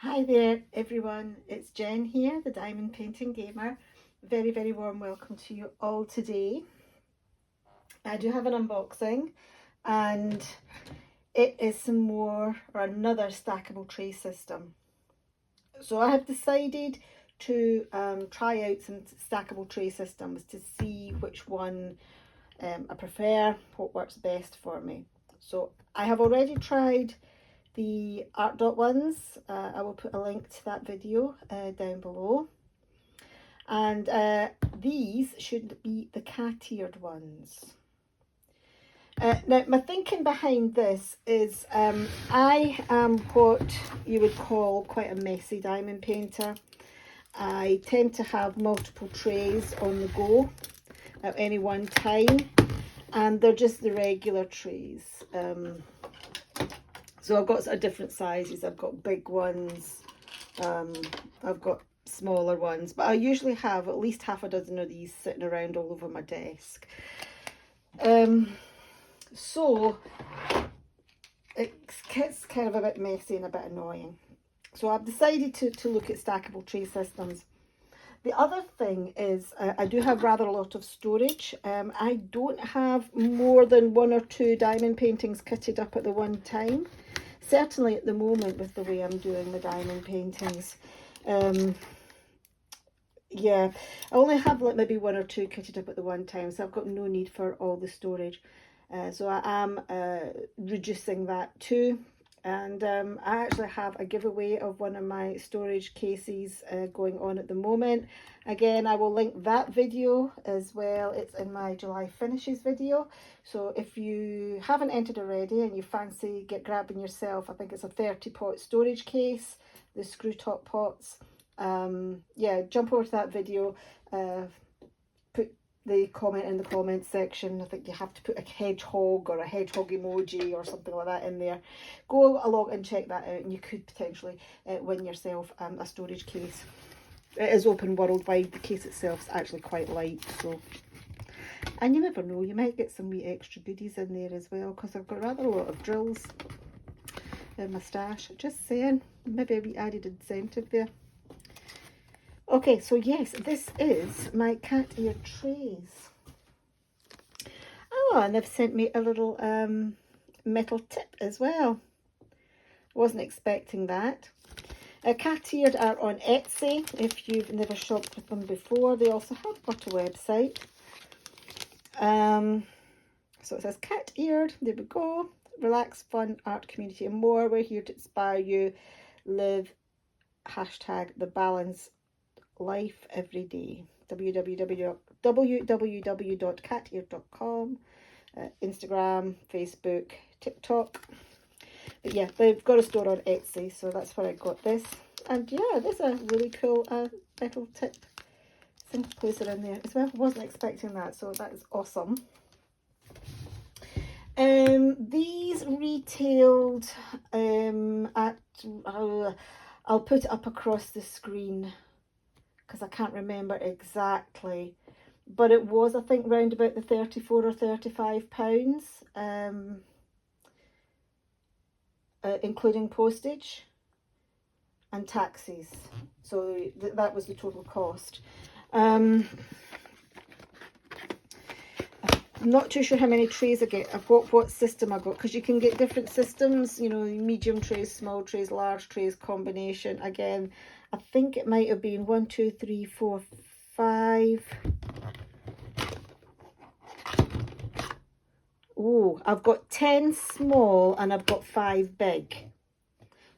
Hi there everyone, it's Jen here, the Diamond Painting Gamer. Very, very warm welcome to you all today. I do have an unboxing and it is some more or another stackable tray system. So I have decided to try out some stackable tray systems to see which one I prefer, what works best for me. So I have already tried the art dot ones. I will put a link to that video down below, and these should be the Cateared ones. Now my thinking behind this is I am what you would call quite a messy diamond painter. I tend to have multiple trays on the go at any one time, and they're just the regular trays. So I've got sort of different sizes. I've got big ones, I've got smaller ones, but I usually have at least half a dozen of these sitting around all over my desk. So it gets kind of a bit messy and a bit annoying. So I've decided to look at stackable tray systems. The other thing is I do have rather a lot of storage. I don't have more than one or two diamond paintings kitted up at the one time. Certainly at the moment with the way I'm doing the diamond paintings. Yeah, I only have like maybe one or two kitted up at the one time, so I've got no need for all the storage. So I am reducing that too. And I actually have a giveaway of one of my storage cases going on at the moment. Again, I will link that video as well. It's in my July finishes video. So if you haven't entered already and you fancy grabbing yourself, I think it's a 30-pot storage case, the screw top pots. Yeah, jump over to that video. Put the comment in the comment section. I think you have to put a hedgehog or a hedgehog emoji or something like that in there. Go along and check that out, and you could potentially win yourself a storage case. It is open worldwide. The case itself is actually quite light, so, and you never know, you might get some wee extra goodies in there as well, because I've got rather a lot of drills in my stash. Just saying, maybe a wee added incentive there. Okay, so yes, this is my Cateared trays. Oh, and they've sent me a little metal tip as well. Wasn't expecting that. Cateared are on Etsy if you've never shopped with them before. They also have got a website. So it says Cateared, there we go. Relax, fun, art, community and more. We're here to inspire you. Live #the balance life every day. www.cateared.com, Instagram, Facebook, TikTok. But yeah, they've got a store on Etsy, so that's where I got this. And yeah, there's a really cool metal tip single placer in there as well. Wasn't expecting that, so that is awesome. These retailed at I'll put it up across the screen because I can't remember exactly, but it was, I think, round about the £34 or £35, including postage and taxes. So that was the total cost. I'm not too sure how many trays I get. I've got what system I got, because you can get different systems, you know, medium trays, small trays, large trays, combination. Again, I think it might have been 1, 2, 3, 4, 5. Oh, I've got 10 small and I've got 5 big.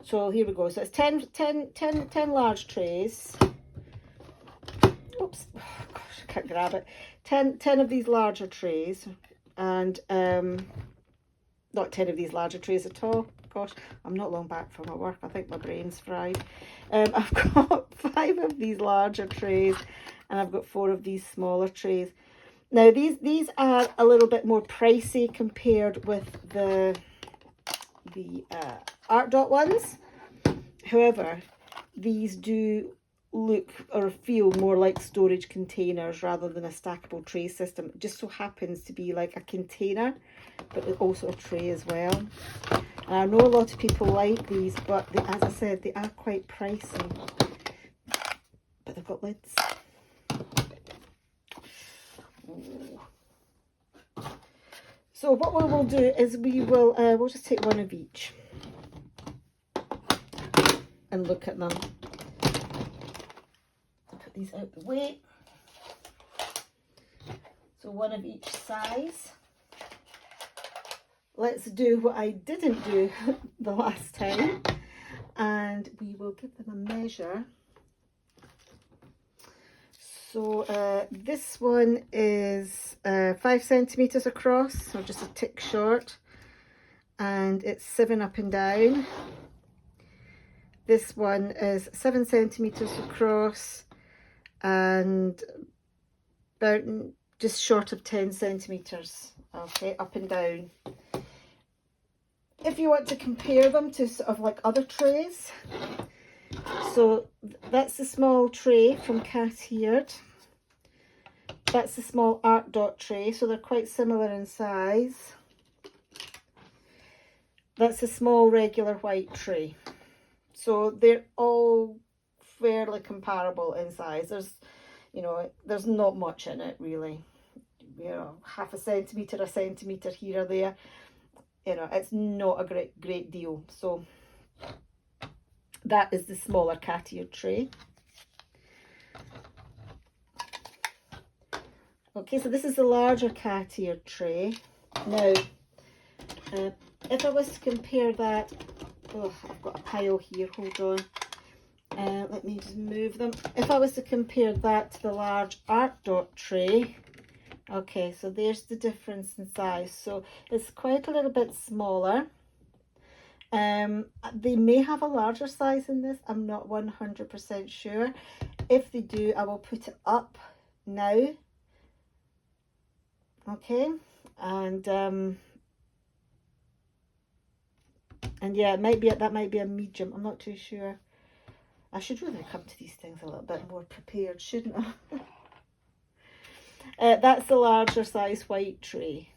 So here we go. So it's 10 large trays. Oops, oh, gosh, I can't grab it. 10 of these larger trays, and not 10 of these larger trays at all. Gosh, I'm not long back from my work. I think my brain's fried. I've got 5 of these larger trays, and I've got 4 of these smaller trays. Now these are a little bit more pricey compared with the art dot ones. However, these do look or feel more like storage containers rather than a stackable tray system. It just so happens to be like a container, but also a tray as well. And I know a lot of people like these, but they, as I said, they are quite pricey. But they've got lids. Ooh. So what we will do is we'll just take one of each and look at them. Put these out the way. So one of each size. Let's do what I didn't do the last time, and we will give them a measure. So this one is 5 centimeters across, so just a tick short, and it's 7 up and down. This one is 7 centimeters across and about just short of 10 centimeters, okay, up and down. If you want to compare them to sort of like other trays, so that's the small tray from Cateared. That's the small art dot tray, so they're quite similar in size. That's a small regular white tray. So they're all fairly comparable in size. There's, you know, there's not much in it really. You know, half a centimetre here or there. You know, it's not a great deal. So that is the smaller Cateared tray. Okay, so this is the larger Cateared tray. Now, if I was to compare that, oh, I've got a pile here, hold on. Let me just move them. If I was to compare that to the large art dot tray, okay, so there's the difference in size. So it's quite a little bit smaller. They may have a larger size in this. I'm not 100% sure. If they do, I will put it up now. Okay, and yeah, it might be that might be a medium. I'm not too sure. I should really come to these things a little bit more prepared, shouldn't I? That's the larger size white tray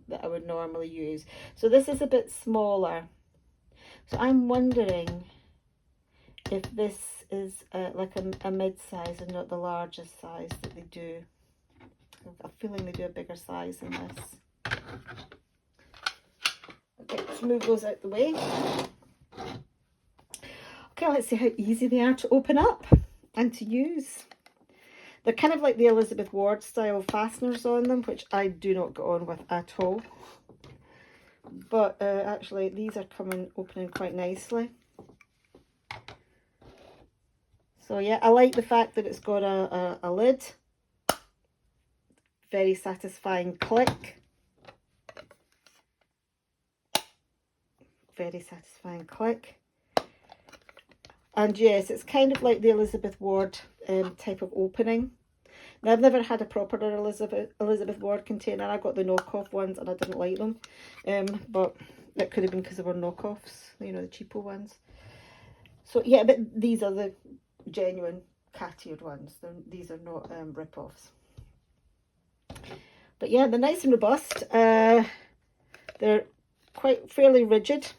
that I would normally use. So this is a bit smaller. So I'm wondering if this is like a mid-size and not the largest size that they do. I'm feeling they do a bigger size than this. Okay, let's move those out the way. Okay, let's see how easy they are to open up and to use. They're kind of like the Elizabeth Ward style fasteners on them, which I do not get on with at all. But actually these are opening quite nicely. So yeah, I like the fact that it's got a lid. Very satisfying click. Very satisfying click. And yes, it's kind of like the Elizabeth Ward type of opening. Now, I've never had a proper Elizabeth Ward container. I got the knockoff ones and I didn't like them. But that could have been because they were knockoffs, you know, the cheaper ones. So yeah, but these are the genuine Cateared ones. These are not rip-offs. But yeah, they're nice and robust. They're quite fairly rigid.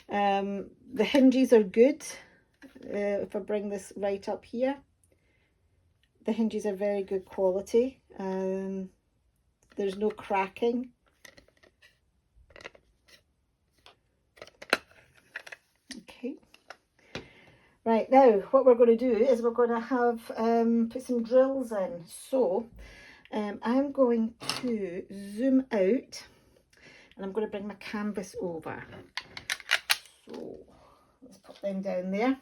The hinges are good. If I bring this right up here, the hinges are very good quality. There's no cracking. Okay. Right, now what we're going to do is we're going to have put some drills in. So I'm going to zoom out and I'm going to bring my canvas over. So let's put them down there.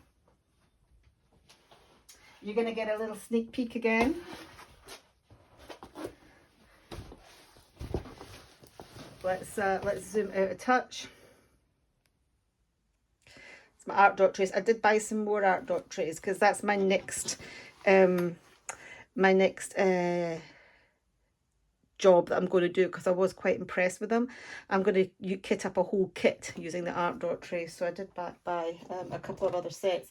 You're going to get a little sneak peek again. Let's zoom out a touch. It's my art dot trays. I did buy some more art dot trays because that's my next job that I'm going to do, because I was quite impressed with them. I'm going to kit up a whole kit using the art dot tray. So I did buy a couple of other sets,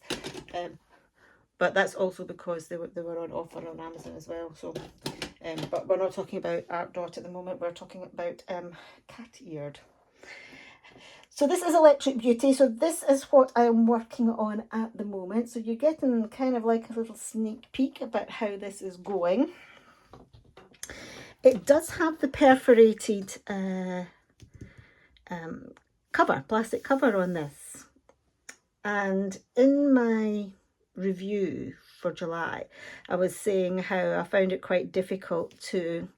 but that's also because they were on offer on Amazon as well. So but we're not talking about art dot at the moment. We're talking about Cateared. So this is Electric Beauty. So this is what I am working on at the moment. So you're getting kind of like a little sneak peek about how this is going. It does have the perforated cover, plastic cover on this. And in my review for July, I was saying how I found it quite difficult to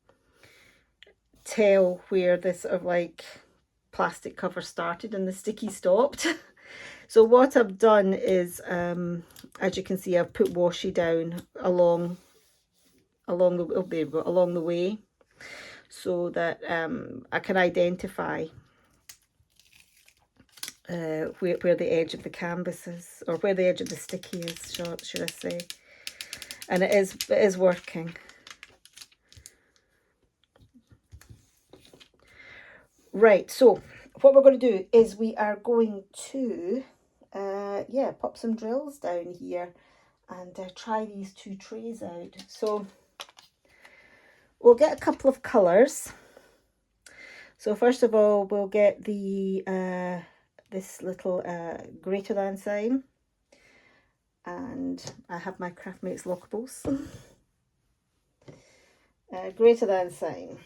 tell where this sort of like plastic cover started and the sticky stopped. So what I've done is, as you can see, I've put washi down along the way, so that I can identify where the edge of the canvas is, or where the edge of the sticky is, should I say. And it is working. Right, so what we're going to do is we are going to pop some drills down here and try these two trays out. So we'll get a couple of colours. So first of all, we'll get the this little greater than sign, and I have my Craftmates Lockables. Greater than sign.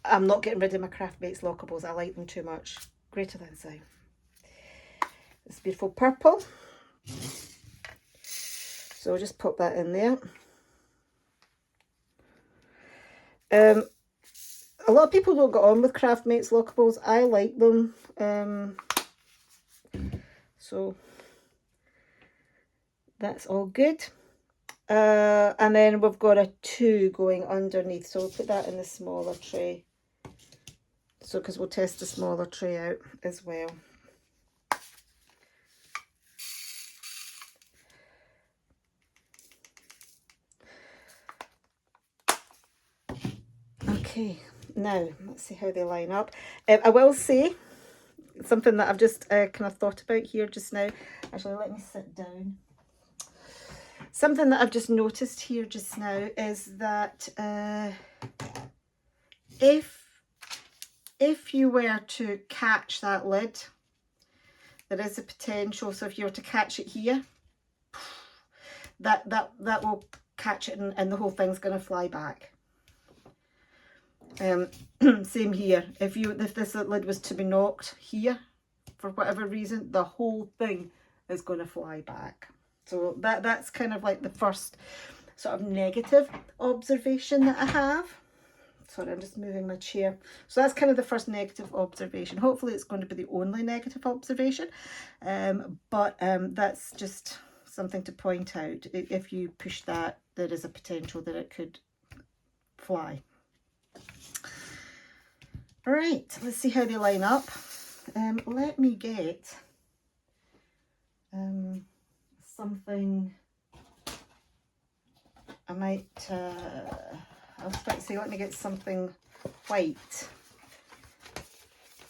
I'm not getting rid of my Craftmates Lockables. I like them too much. Greater than sign. This beautiful purple. So we'll just pop that in there. A lot of people don't get on with Craftmates Lockables. I like them. So that's all good. And then we've got a 2 going underneath. So we'll put that in the smaller tray. So, because we'll test the smaller tray out as well. Okay, now let's see how they line up. I will say something that I've just kind of thought about here just now. Actually, let me sit down. Something that I've just noticed here just now is that if you were to catch that lid, there is a potential. So if you were to catch it here, that will catch it, and the whole thing's going to fly back. Same here. If this lid was to be knocked here for whatever reason, the whole thing is going to fly back. So that's kind of like the first sort of negative observation that I have. Sorry, I'm just moving my chair. So that's kind of the first negative observation. Hopefully it's going to be the only negative observation, but that's just something to point out. If you push that, there is a potential that it could fly. All right, let's see how they line up. Let me get something. I might, I was about to say, let me get something white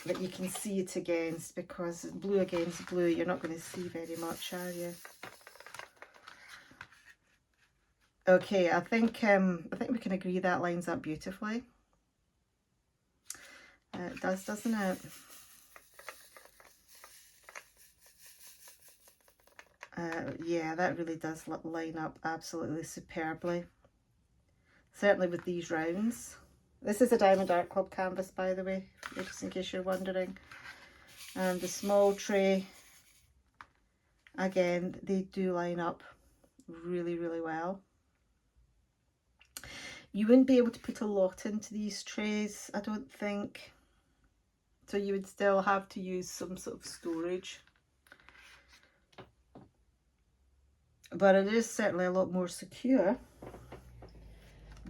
that you can see it against, because blue against blue, you're not going to see very much, are you? Okay, I think we can agree that lines up beautifully. It does, doesn't it? Yeah, that really does line up absolutely superbly. Certainly with these rounds. This is a Diamond Art Club canvas, by the way, just in case you're wondering. And the small tray, again, they do line up really, really well. You wouldn't be able to put a lot into these trays, I don't think. So you would still have to use some sort of storage. But it is certainly a lot more secure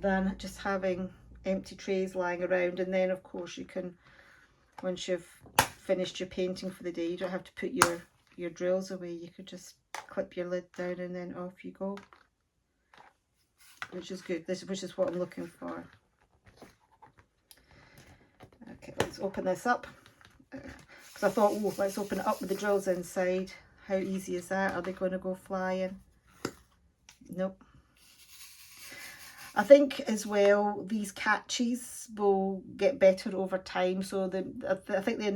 than just having empty trays lying around. And then of course you can, once you've finished your painting for the day, you don't have to put your drills away. You could just clip your lid down and then off you go, which is good. Which is what I'm looking for. Okay, let's open this up, because I thought, oh, let's open it up with the drills inside. How easy is that? Are they going to go flying? Nope. I think as well these catches will get better over time. So I think they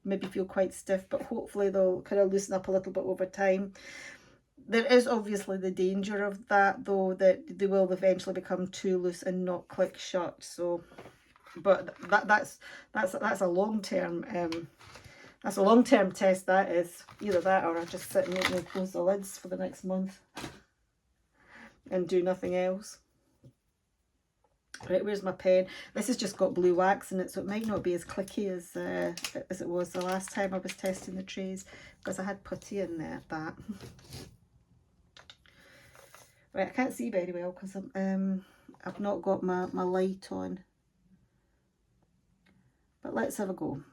maybe feel quite stiff, but hopefully they'll kind of loosen up a little bit over time. There is obviously the danger of that though, that they will eventually become too loose and not click shut. So, but that's a long-term that's a long-term test. That is either that or I just sit and make me close the lids for the next month and do nothing else. Right, where's my pen? This has just got blue wax in it, so it might not be as clicky as it was the last time I was testing the trays, because I had putty in there at that. Right, I can't see very well because I've not got my light on. But let's have a go.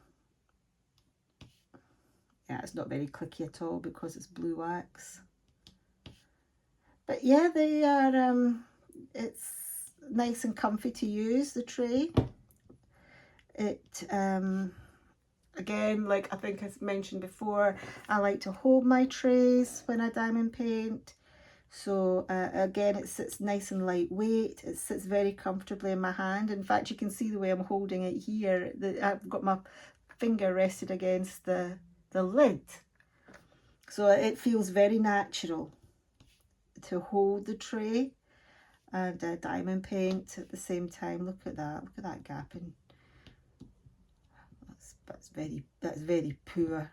Yeah, it's not very clicky at all because it's blue wax. But yeah, they are, it's nice and comfy to use, the tray. It, again, like I think I mentioned before, I like to hold my trays when I diamond paint. So again, it sits nice and lightweight. It sits very comfortably in my hand. In fact, you can see the way I'm holding it here. I've got my finger rested against the lid. So it feels very natural to hold the tray and diamond paint at the same time. Look at that gap in. That's very poor.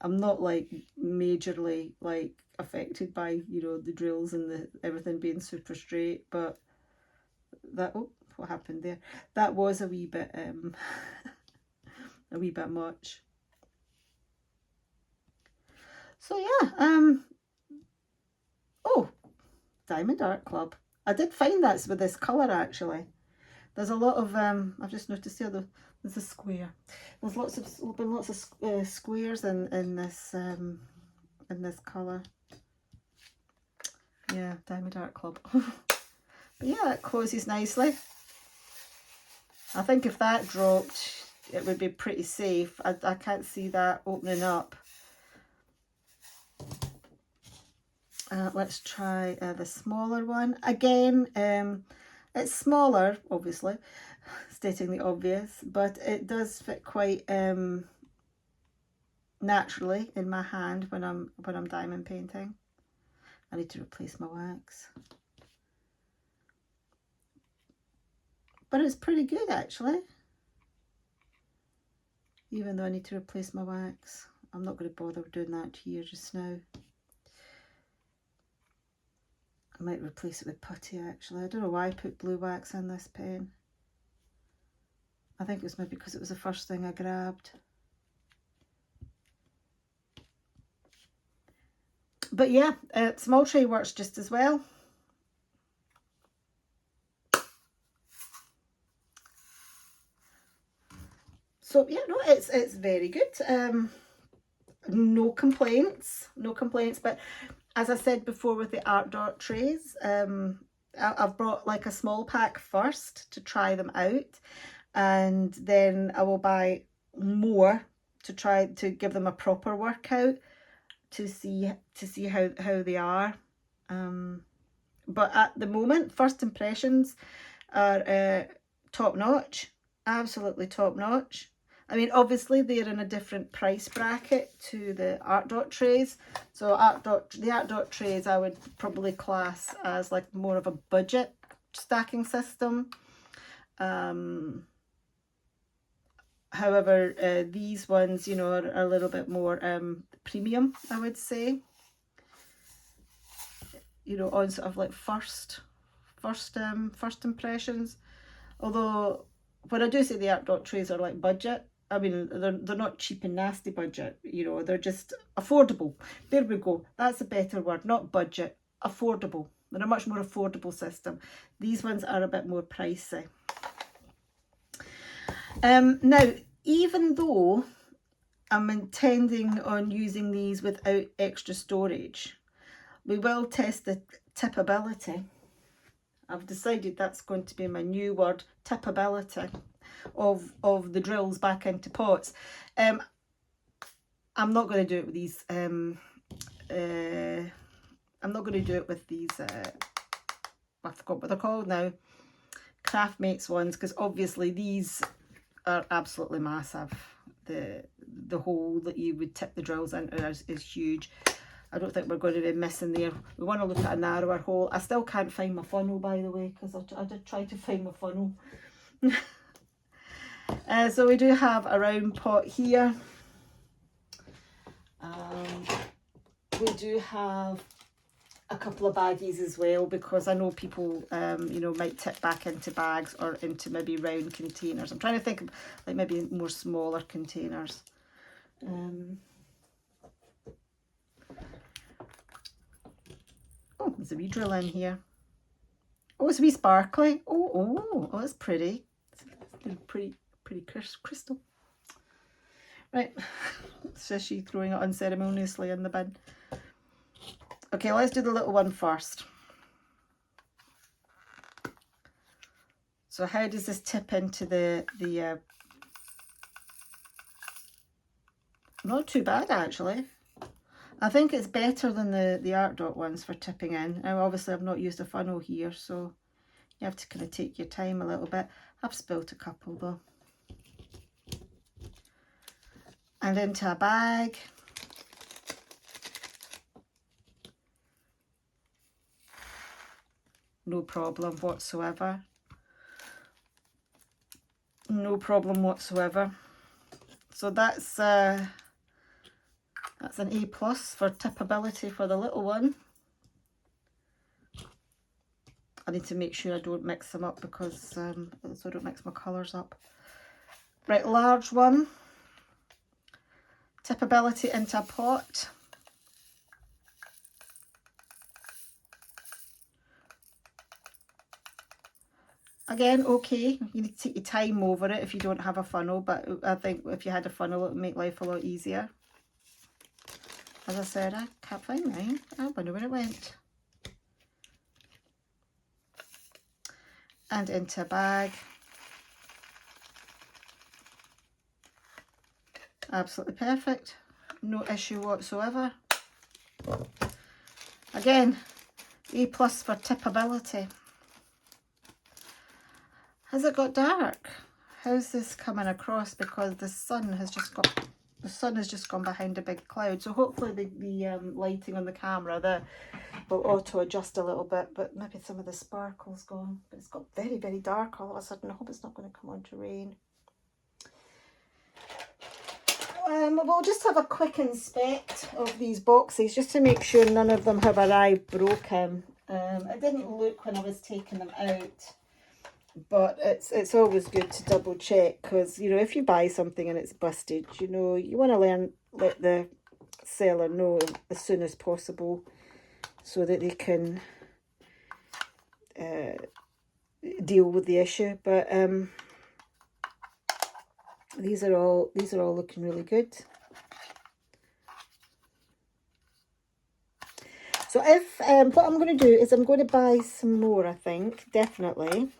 I'm not like majorly like affected by, you know, the drills and the everything being super straight, but that, oh, what happened there? That was a wee bit a wee bit much. So yeah, oh, Diamond Art Club. I did find that's with this colour actually. There's a lot of I've just noticed here there's a square. There's been lots of squares in this colour. Yeah, Diamond Art Club. But yeah, it closes nicely. I think if that dropped, it would be pretty safe. I can't see that opening up. Let's try the smaller one. Again, it's smaller, obviously, stating the obvious, but it does fit quite naturally in my hand when I'm diamond painting. I need to replace my wax. But it's pretty good actually. Even though I need to replace my wax. I'm not going to bother doing that here just now. I might replace it with putty actually. I don't know why I put blue wax in this pen. I think it was maybe because it was the first thing I grabbed. But yeah, small tray works just as well. So yeah, no, it's very good. No complaints, but as I said before with the art dot trays, I've brought like a small pack first to try them out, and then I will buy more to try to give them a proper workout to see how they are. But at the moment, first impressions are top notch, absolutely top notch. I mean, obviously they're in a different price bracket to the art dot trays. So the art dot trays I would probably class as like more of a budget stacking system. However, these ones, you know, are a little bit more premium, I would say. You know, on sort of like first impressions. Although when I do say the art dot trays are like budget, I mean, they're not cheap and nasty budget, you know, they're just affordable. There we go. That's a better word, not budget, affordable. They're a much more affordable system. These ones are a bit more pricey. Now, even though I'm intending on using these without extra storage, we will test the tipability. I've decided that's going to be my new word, tipability of the drills back into pots. I'm not going to do it with these I'm I'm not going to do it with these, I forgot what they're called now, Craft Mates ones, because obviously these are absolutely massive. The hole that you would tip the drills into is huge. I don't think we're going to be missing there. We want to look at a narrower hole. I still can't find my funnel, by the way, because I did try to find my funnel. So we do have a round pot here. We do have a couple of baggies as well, because I know people, you know, might tip back into bags or into maybe round containers. I'm trying to think of like maybe more smaller containers. Oh, there's a wee drill in here. Oh, it's a wee sparkly. Oh, it's pretty. It's pretty crystal. Right, so she's throwing it unceremoniously in the bin. Okay, let's do the little one first. So how does this tip into the not too bad actually. I think it's better than the art dot ones for tipping in. Now obviously I've not used a funnel here, so you have to kind of take your time a little bit. I've spilt a couple though. And into a bag. No problem whatsoever. No problem whatsoever. So that's an A+ for tipability for the little one. I need to make sure I don't mix them up, because so I don't mix my colours up. Right, large one. Tipability into a pot. Again, okay, you need to take your time over it if you don't have a funnel, but I think if you had a funnel it would make life a lot easier. As I said, I can't find mine. I wonder where it went. And into a bag. Absolutely perfect. No issue whatsoever. Again, A+ for tipability. Has it got dark? How's this coming across? Because the sun has just gone behind a big cloud. So hopefully the lighting on the camera will auto adjust a little bit, but maybe some of the sparkle's gone. But it's got very, very dark all of a sudden. I hope it's not going to come on to rain. We'll just have a quick inspect of these boxes just to make sure none of them have arrived broken. It didn't look when I was taking them out, but it's always good to double check, because you know, if you buy something and it's busted, you know, you want to let the seller know as soon as possible so that they can deal with the issue. But these are all looking really good. So if what I'm going to do is I'm going to buy some more, I think, definitely,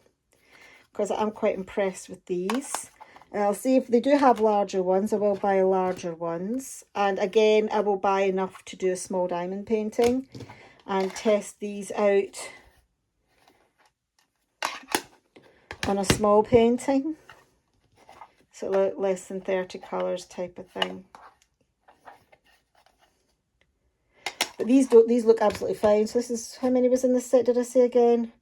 because I'm quite impressed with these. I'll see if they do have larger ones. I will buy larger ones, and again I will buy enough to do a small diamond painting and test these out on a small painting, so less than 30 colours type of thing. But these look absolutely fine. So this is, how many was in the set, did I say again?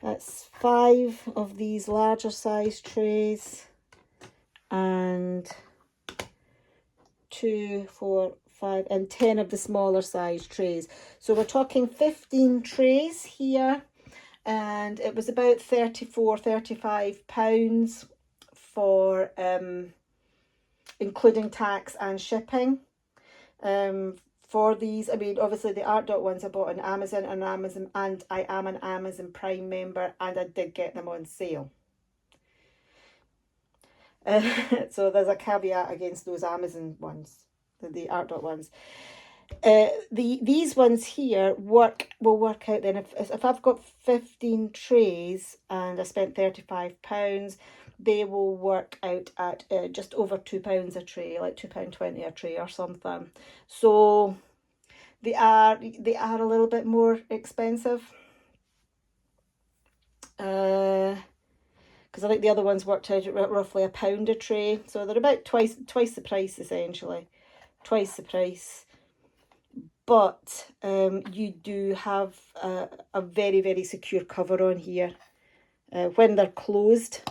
That's 5 of these larger size trays and 2, 4, 5 and 10 of the smaller size trays. So we're talking 15 trays here, and it was about £35 for including tax and shipping. For these, I mean, obviously the art dot ones I bought on Amazon, and I am an Amazon Prime member, and I did get them on sale. So there's a caveat against those Amazon ones, the art dot ones. These ones here will work out then. If I've got 15 trays and I spent £35, they will work out at just over £2 a tray, like £2.20 a tray or something. So they are a little bit more expensive. Because I think the other ones worked out at roughly £1 a tray, so they're about twice the price essentially, twice the price. But you do have a very, very secure cover on here. When they're closed,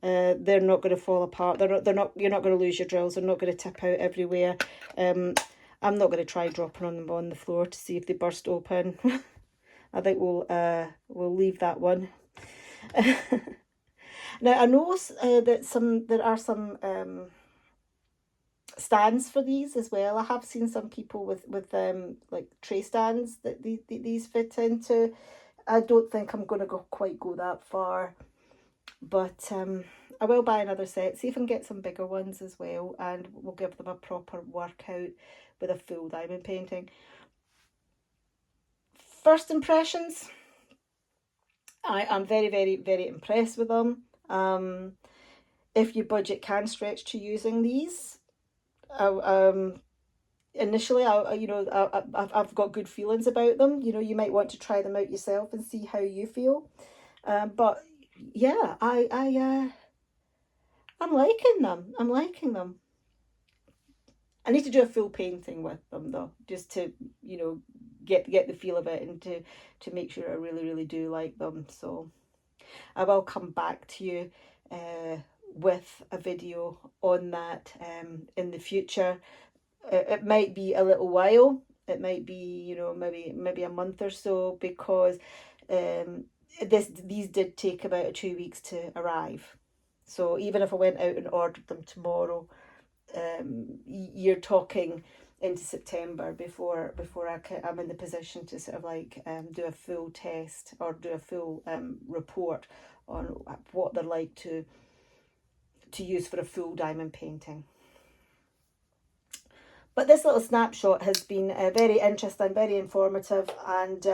they're not going to fall apart. They're not. You're not going to lose your drills. They're not going to tip out everywhere. I'm not going to try dropping them on the floor to see if they burst open. I think we'll leave that one. Now I know that there are some stands for these as well. I have seen some people with like tray stands that these fit into. I don't think I'm going to quite go that far, but I will buy another set, see if I can get some bigger ones as well, and we'll give them a proper workout with a full diamond painting. First impressions, I am very, very, very impressed with them. If your budget can stretch to using these, initially, I've got good feelings about them. You know, you might want to try them out yourself and see how you feel. But yeah, I'm liking them. I'm liking them. I need to do a full painting with them though, just to, you know, get the feel of it, and to make sure I really, really do like them. So I will come back to you with a video on that in the future. It might be a little while. It might be, you know, maybe a month or so, because these did take about 2 weeks to arrive. So even if I went out and ordered them tomorrow, you're talking into September before I'm in the position to sort of like do a full test or do a full report on what they're like to use for a full diamond painting. But this little snapshot has been very interesting, very informative, and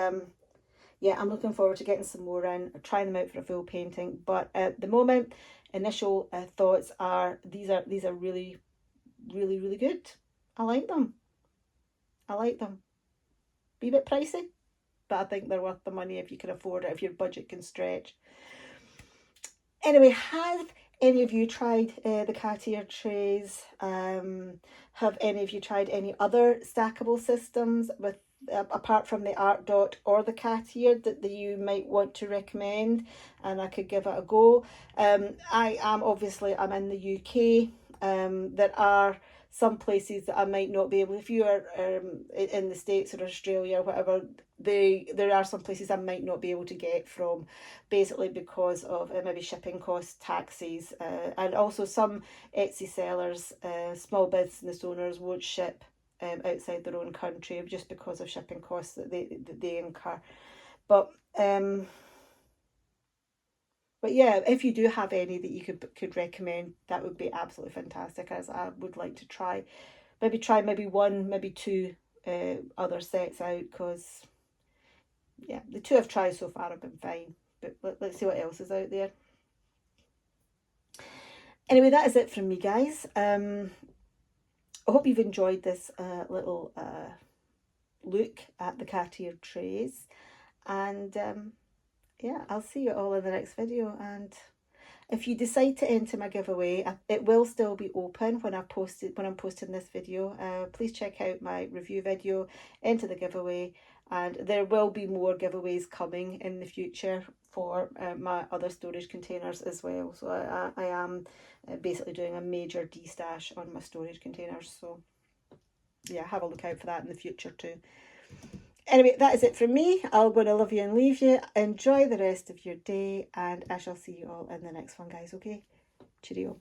yeah, I'm looking forward to getting some more in, trying them out for a full painting. But at the moment, initial thoughts are these are really, really, really good. I like them. I like them. Be a bit pricey, but I think they're worth the money if you can afford it, if your budget can stretch. Anyway, have any of you tried the Cateared trays? Have any of you tried any other stackable systems with apart from the Art Dot or the Cateared that you might want to recommend, and I could give it a go? I'm in the UK. There are some places that I might not be able, if you are in the States or Australia or whatever, there are some places I might not be able to get from, basically because of maybe shipping costs, taxes, and also some Etsy sellers, small business owners won't ship outside their own country just because of shipping costs that they incur. But yeah, if you do have any that you could recommend, that would be absolutely fantastic, as I would like to try maybe one, maybe two other sets out, because yeah, the two I've tried so far have been fine, but let's see what else is out there. Anyway, that is it from me, guys. I hope you've enjoyed this little look at the Cateared trays, and yeah, I'll see you all in the next video. And if you decide to enter my giveaway, it will still be open when I'm posting this video. Please check out my review video, enter the giveaway, and there will be more giveaways coming in the future for my other storage containers as well. So I am basically doing a major de-stash on my storage containers. So yeah, have a look out for that in the future too. Anyway, that is it from me. I'm going to love you and leave you. Enjoy the rest of your day, and I shall see you all in the next one, guys. Okay? Cheerio.